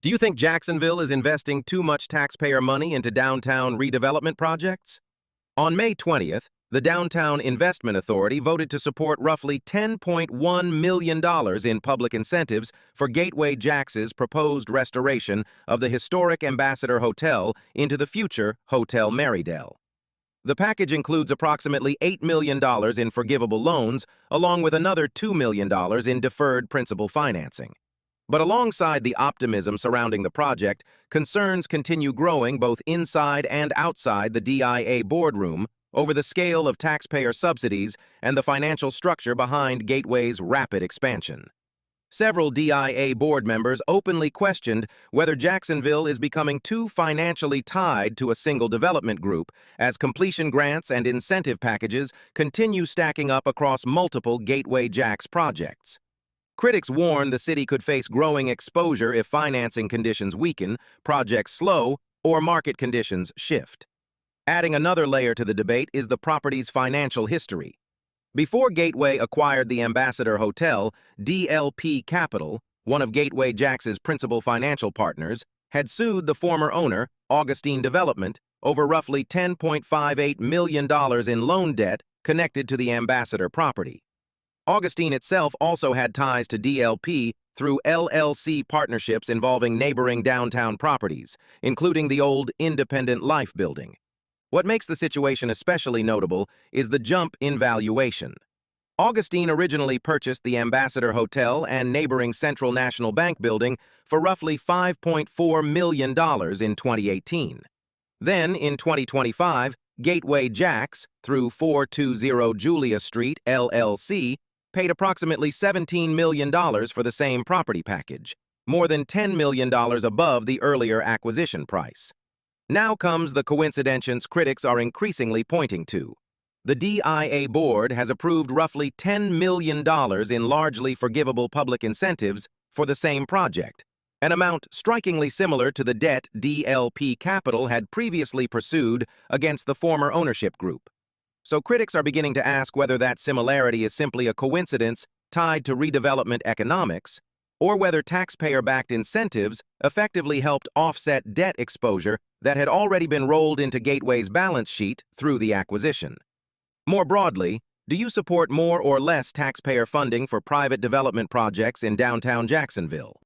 Do you think Jacksonville is investing too much taxpayer money into downtown redevelopment projects? On May 20th, the Downtown Investment Authority voted to support roughly $10.1 million in public incentives for Gateway JAX's proposed restoration of the historic Ambassador Hotel into the future Hotel Merridel. The package includes approximately $8 million in forgivable loans, along with another $2 million in deferred principal financing. But alongside the optimism surrounding the project, concerns continue growing both inside and outside the DIA boardroom over the scale of taxpayer subsidies and the financial structure behind Gateway's rapid expansion. Several DIA board members openly questioned whether Jacksonville is becoming too financially tied to a single development group as completion grants and incentive packages continue stacking up across multiple Gateway JAX projects. Critics warn the city could face growing exposure if financing conditions weaken, projects slow, or market conditions shift. Adding another layer to the debate is the property's financial history. Before Gateway acquired the Ambassador Hotel, DLP Capital, one of Gateway JAX's principal financial partners, had sued the former owner, Augustine Development, over roughly $10.58 million in loan debt connected to the Ambassador property. Augustine itself also had ties to DLP through LLC partnerships involving neighboring downtown properties, including the old Independent Life building. What makes the situation especially notable is the jump in valuation. Augustine originally purchased the Ambassador Hotel and neighboring Central National Bank building for roughly $5.4 million in 2018. Then, in 2025, Gateway JAX, through 420 Julia Street, LLC, paid approximately $17 million for the same property package, more than $10 million above the earlier acquisition price. Now comes the coincidence critics are increasingly pointing to. The DIA board has approved roughly $10 million in largely forgivable public incentives for the same project, an amount strikingly similar to the debt DLP Capital had previously pursued against the former ownership group. So critics are beginning to ask whether that similarity is simply a coincidence tied to redevelopment economics, or whether taxpayer-backed incentives effectively helped offset debt exposure that had already been rolled into Gateway's balance sheet through the acquisition. More broadly, do you support more or less taxpayer funding for private development projects in downtown Jacksonville?